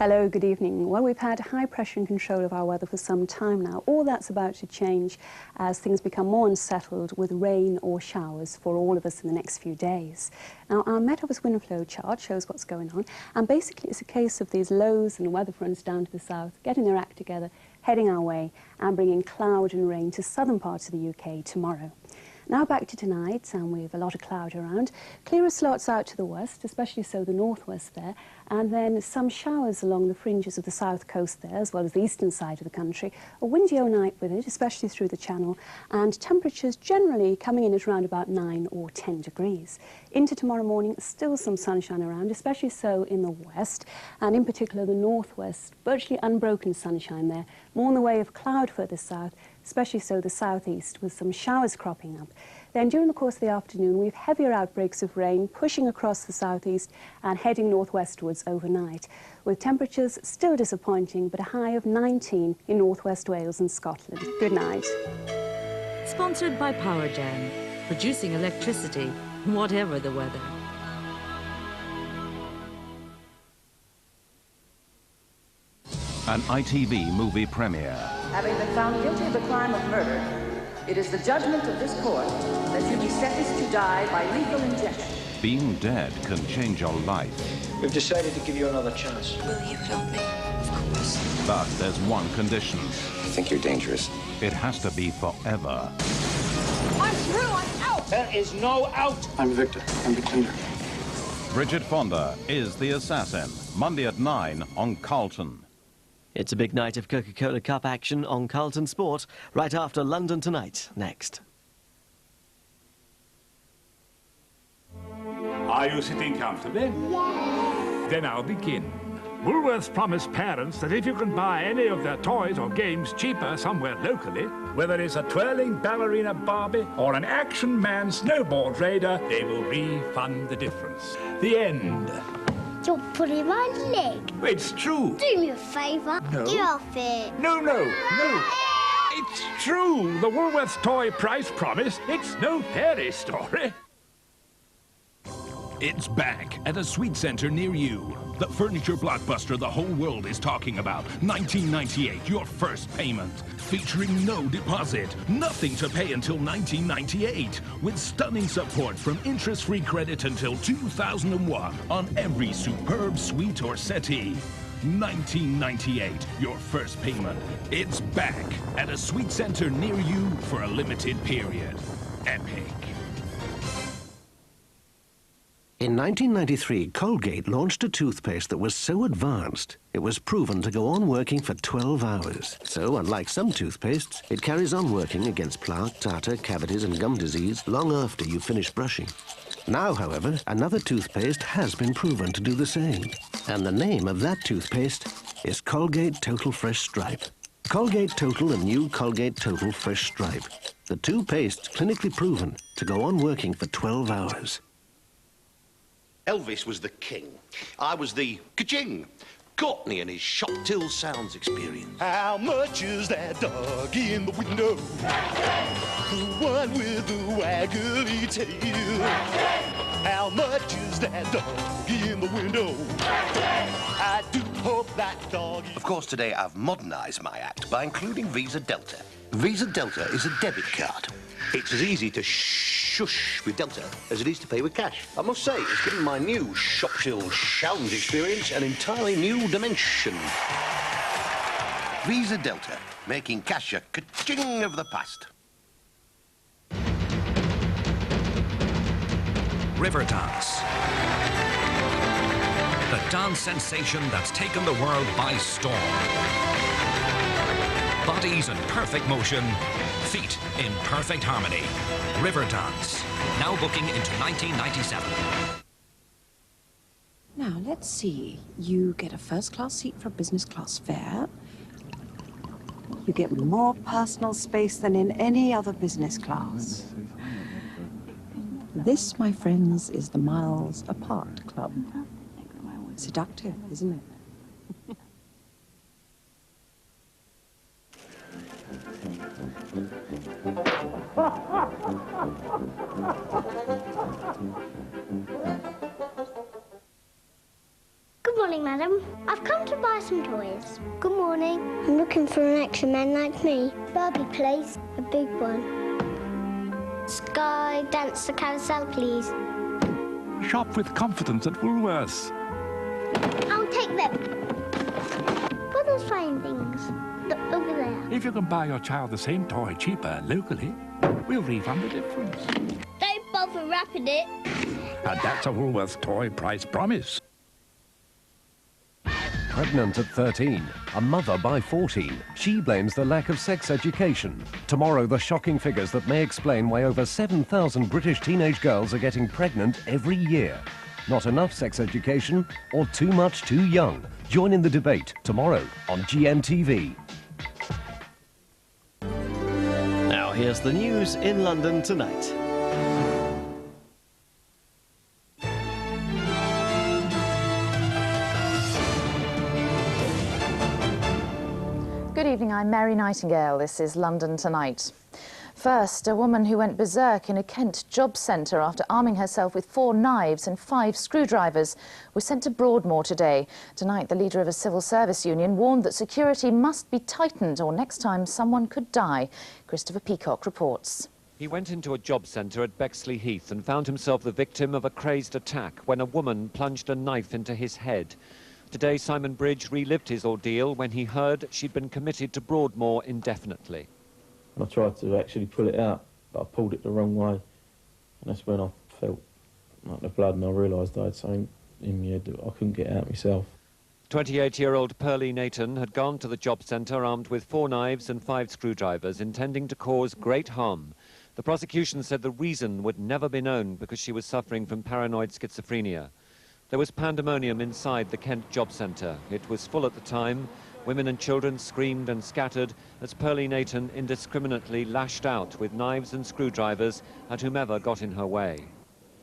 Hello, good evening. Well, we've had high pressure and control of our weather for some time now. All that's about to change as things become more unsettled with rain or showers for all of us in the next few days. Now, our Met Office wind flow chart shows what's going on, and basically it's a case of these lows and weather fronts down to the south getting their act together, heading our way and bringing cloud and rain to southern parts of the UK tomorrow. Now back to tonight, and we have a lot of cloud around. Clearer slots out to the west, especially so the northwest there, and then some showers along the fringes of the south coast there, as well as the eastern side of the country. A windy night with it, especially through the channel, and temperatures generally coming in at around about 9 or 10 degrees. Into tomorrow morning, still some sunshine around, especially so in the west, and in particular the northwest. Virtually unbroken sunshine there, more in the way of cloud further south, especially so the southeast, with some showers cropping up. Then during the course of the afternoon, we have heavier outbreaks of rain pushing across the southeast and heading northwestwards overnight, with temperatures still disappointing, but a high of 19 in northwest Wales and Scotland. Good night. Sponsored by Powergen, producing electricity, whatever the weather. An ITV movie premiere. Having been found guilty of the crime of murder, it is the judgment of this court that you be sentenced to die by lethal injection. Being dead can change your life. We've decided to give you another chance. Will you help me? Of course. But there's one condition. I think you're dangerous. It has to be forever. I'm through, I'm out! There is no out! I'm Victor. I'm the cleaner. Bridget Fonda is the assassin. Monday at 9 on Carlton. It's a big night of Coca-Cola Cup action on Carlton Sport, right after London Tonight, next. Are you sitting comfortably? Then I'll begin. Woolworths promise parents that if you can buy any of their toys or games cheaper somewhere locally, whether it's a twirling ballerina Barbie or an action man snowboard raider, they will refund the difference. The end. You're pulling my leg. It's true. Do me a favour. No. Get off it. No. It's true. The Woolworths toy price promise. It's no fairy story. It's back at a sweet centre near you. The furniture blockbuster the whole world is talking about. 1998, your first payment. Featuring no deposit. Nothing to pay until 1998. With stunning support from interest-free credit until 2001 on every superb suite or settee. 1998, your first payment. It's back at a sweet centre near you for a limited period. Epic. In 1993, Colgate launched a toothpaste that was so advanced, it was proven to go on working for 12 hours. So, unlike some toothpastes, it carries on working against plaque, tartar, cavities and gum disease long after you finish brushing. Now, however, another toothpaste has been proven to do the same. And the name of that toothpaste is Colgate Total Fresh Stripe. Colgate Total and new Colgate Total Fresh Stripe. The two pastes clinically proven to go on working for 12 hours. Elvis was the king. I was the ka-ching. Courtney and his shop till sounds experience. How much is that dog in the window? The one with the waggly tail. How much is that dog in the window? I do hope that dog is... Of course, today I've modernised my act by including Visa Delta. Visa Delta is a debit card. It's as easy to shush with Delta as it is to pay with cash. I must say, it's given my new shop till sounds experience an entirely new dimension. Visa Delta, making cash a ka-ching of the past. Riverdance. The dance sensation that's taken the world by storm. Bodies in perfect motion, feet in perfect harmony. Riverdance, now booking into 1997. Now, let's see. You get a first-class seat for a business-class fare. You get more personal space than in any other business class. This, my friends, is the Miles Apart Club. Seductive, isn't it? Good morning, madam. I've come to buy some toys. Good morning. I'm looking for an action man like me. Barbie, please. A big one. Sky, dance the carousel, please. Shop with confidence at Woolworths. I'll take them. What are those fine things? Look over there. If you can buy your child the same toy cheaper locally, we'll refund the difference. Don't bother wrapping it. And that's a Woolworths toy price promise. Pregnant at 13, a mother by 14. She blames the lack of sex education. Tomorrow, the shocking figures that may explain why over 7,000 British teenage girls are getting pregnant every year. Not enough sex education or too much too young? Join in the debate tomorrow on GMTV. Now here's the news in London tonight. Good evening, I'm Mary Nightingale. This is London Tonight. First, a woman who went berserk in a Kent job centre after arming herself with 4 knives and 5 screwdrivers was sent to Broadmoor today. Tonight, the leader of a civil service union warned that security must be tightened or next time someone could die. Christopher Peacock reports. He went into a job centre at Bexley Heath and found himself the victim of a crazed attack when a woman plunged a knife into his head. Today, Simon Bridge relived his ordeal when he heard she'd been committed to Broadmoor indefinitely. I tried to actually pull it out, but I pulled it the wrong way. And that's when I felt like the blood and I realised I had something in my head that I couldn't get out myself. 28-year-old Pearlie Nathan had gone to the job centre armed with 4 knives and 5 screwdrivers, intending to cause great harm. The prosecution said the reason would never be known because she was suffering from paranoid schizophrenia. There was pandemonium inside the Kent job centre. It was full at the time. Women and children screamed and scattered as Pearlie Nathan indiscriminately lashed out with knives and screwdrivers at whomever got in her way.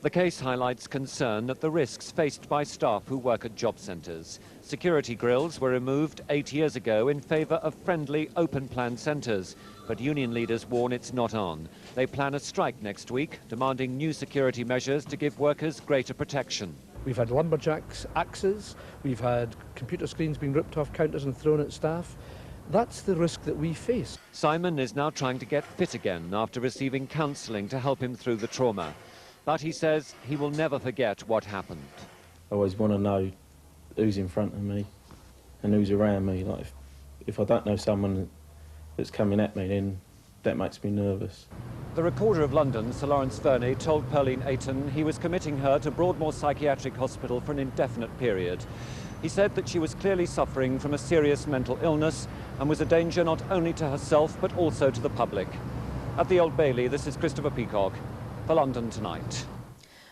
The case highlights concern at the risks faced by staff who work at job centres. Security grills were removed 8 years ago in favour of friendly, open-plan centres, but union leaders warn it's not on. They plan a strike next week, demanding new security measures to give workers greater protection. We've had lumberjacks' axes, we've had computer screens being ripped off counters and thrown at staff. That's the risk that we face. Simon is now trying to get fit again after receiving counselling to help him through the trauma. But he says he will never forget what happened. I always want to know who's in front of me and who's around me. Like if I don't know someone that's coming at me, then that makes me nervous. The Recorder of London, Sir Lawrence Verney, told Pearlie Nathan he was committing her to Broadmoor Psychiatric Hospital for an indefinite period. He said that she was clearly suffering from a serious mental illness and was a danger not only to herself but also to the public. At the Old Bailey, this is Christopher Peacock for London Tonight.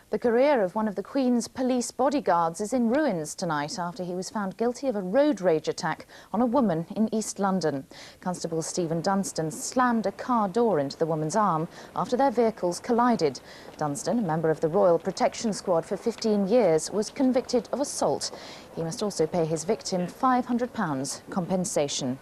The career of one of the Queen's police bodyguards is in ruins tonight after he was found guilty of a road rage attack on a woman in East London. Constable Stephen Dunstan slammed a car door into the woman's arm after their vehicles collided. Dunstan, a member of the Royal Protection Squad for 15 years, was convicted of assault. He must also pay his victim £500 compensation.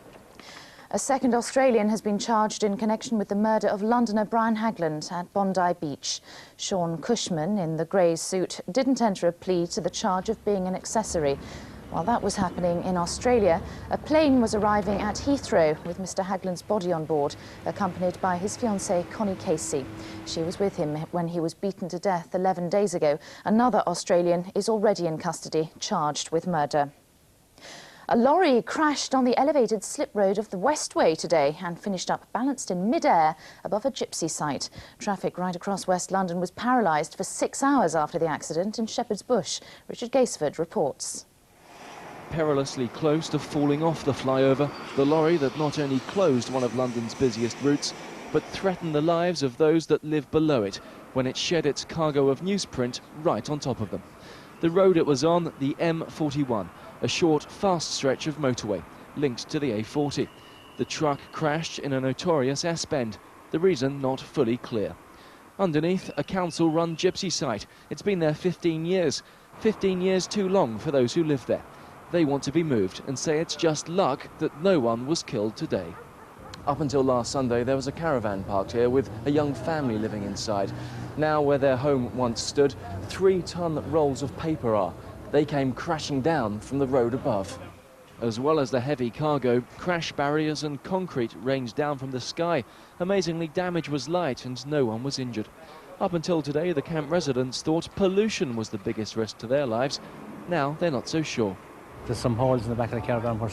A second Australian has been charged in connection with the murder of Londoner Brian Hagland at Bondi Beach. Sean Cushman, in the grey suit, didn't enter a plea to the charge of being an accessory. While that was happening in Australia, a plane was arriving at Heathrow with Mr Hagland's body on board, accompanied by his fiancée Connie Casey. She was with him when he was beaten to death 11 days ago. Another Australian is already in custody, charged with murder. A lorry crashed on the elevated slip road of the Westway today and finished up balanced in mid-air above a gypsy site. Traffic right across West London was paralysed for 6 hours after the accident in Shepherd's Bush. Richard Gaisford reports. Perilously close to falling off the flyover, the lorry that not only closed one of London's busiest routes, but threatened the lives of those that live below it when it shed its cargo of newsprint right on top of them. The road it was on, the M41, a short, fast stretch of motorway linked to the A40. The truck crashed in a notorious S-bend, the reason not fully clear. Underneath, a council-run gypsy site. It's been there 15 years. 15 years too long for those who live there. They want to be moved and say it's just luck that no one was killed today. Up until last Sunday, there was a caravan parked here with a young family living inside. Now, where their home once stood, 3-ton rolls of paper are. They came crashing down from the road above. As well as the heavy cargo, crash barriers and concrete rained down from the sky. Amazingly, damage was light and no one was injured. Up until today, the camp residents thought pollution was the biggest risk to their lives. Now they're not so sure. There's some holes in the back of the caravan where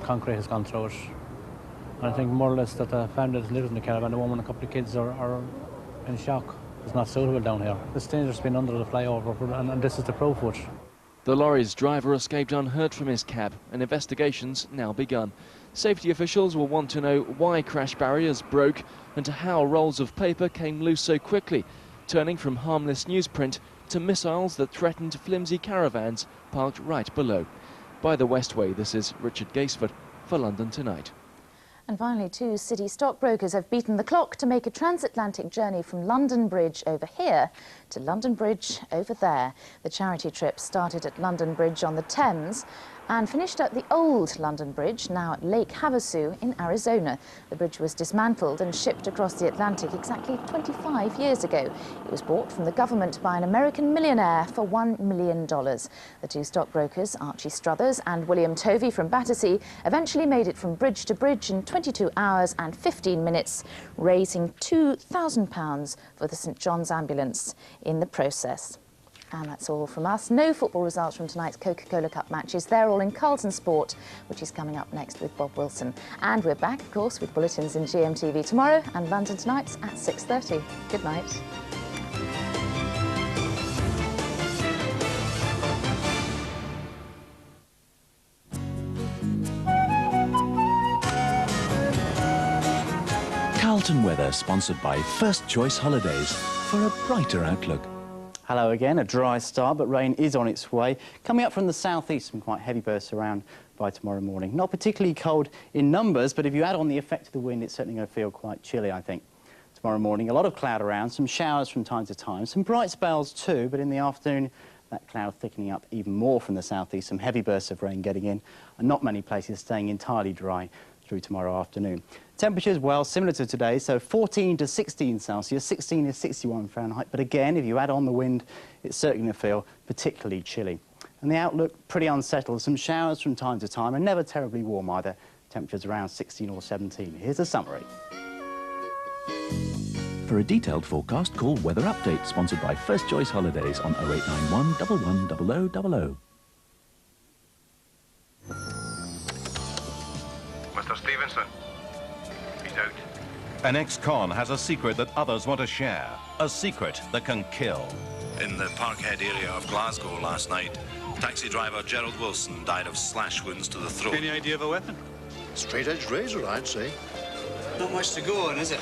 concrete has gone through it. And I think more or less that the family that lives in the caravan, the woman and a couple of kids are in shock. It's not suitable down here. It's dangerous being under the flyover, and this is the proof of it. The lorry's driver escaped unhurt from his cab, and investigations now begun. Safety officials will want to know why crash barriers broke and how rolls of paper came loose so quickly, turning from harmless newsprint to missiles that threatened flimsy caravans parked right below. By the Westway, this is Richard Gaisford for London Tonight. And finally, 2 city stockbrokers have beaten the clock to make a transatlantic journey from London Bridge over here to London Bridge over there. The charity trip started at London Bridge on the Thames and finished at the old London Bridge, now at Lake Havasu in Arizona. The bridge was dismantled and shipped across the Atlantic exactly 25 years ago. It was bought from the government by an American millionaire for $1 million. The 2 stockbrokers, Archie Struthers and William Tovey from Battersea, eventually made it from bridge to bridge in 22 hours and 15 minutes, raising £2,000 for the St John's Ambulance in the process. And that's all from us. No football results from tonight's Coca-Cola Cup matches. They're all in Carlton Sport, which is coming up next with Bob Wilson. And we're back, of course, with bulletins in GMTV tomorrow and London Tonight's at 6:30. Good night. Carlton Weather, sponsored by First Choice Holidays, for a brighter outlook. Hello again, a dry start, but rain is on its way. Coming up from the southeast, some quite heavy bursts around by tomorrow morning. Not particularly cold in numbers, but if you add on the effect of the wind, it's certainly going to feel quite chilly, I think. Tomorrow morning, a lot of cloud around, some showers from time to time, some bright spells too, but in the afternoon, that cloud thickening up even more from the southeast, some heavy bursts of rain getting in, and not many places staying entirely dry through tomorrow afternoon. Temperatures, well, similar to today, so 14 to 16 Celsius, 16 to 61 Fahrenheit. But again, if you add on the wind, it's certainly going to feel particularly chilly. And the outlook, pretty unsettled. Some showers from time to time, and never terribly warm either. Temperatures around 16 or 17. Here's a summary. For a detailed forecast, call Weather Update, sponsored by First Choice Holidays on 0891 11 0000. Mr. Stevenson, he's out. An ex-con has a secret that others want to share. A secret that can kill. In the Parkhead area of Glasgow last night, taxi driver Gerald Wilson died of slash wounds to the throat. Any idea of a weapon? Straight-edged razor, I'd say. Not much to go on, is it?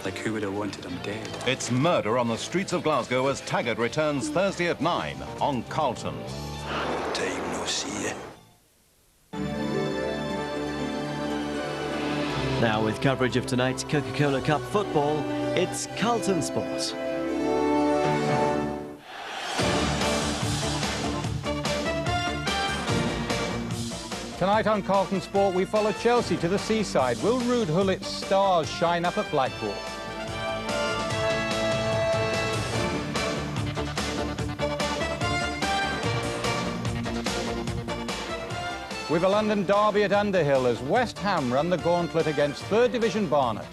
Like, who would have wanted him dead? It's murder on the streets of Glasgow as Taggart returns Thursday at 9 on Carlton. Time no see. Now with coverage of tonight's Coca-Cola Cup football, it's Carlton Sport. Tonight on Carlton Sport, we follow Chelsea to the seaside. Will Ruud Gullit's stars shine up at Blackpool? With a London derby at Underhill as West Ham run the gauntlet against 3rd Division Barnet.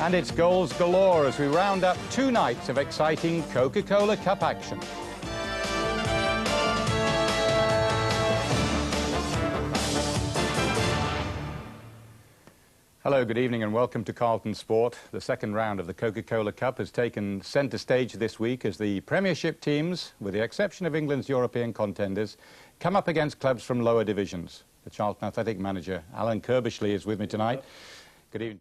And it's goals galore as we round up 2 nights of exciting Coca-Cola Cup action. Hello, good evening and welcome to Carlton Sport. The second round of the Coca-Cola Cup has taken centre stage this week as the Premiership teams, with the exception of England's European contenders, come up against clubs from lower divisions. The Charlton Athletic manager, Alan Kirbishley, is with me tonight. Good evening.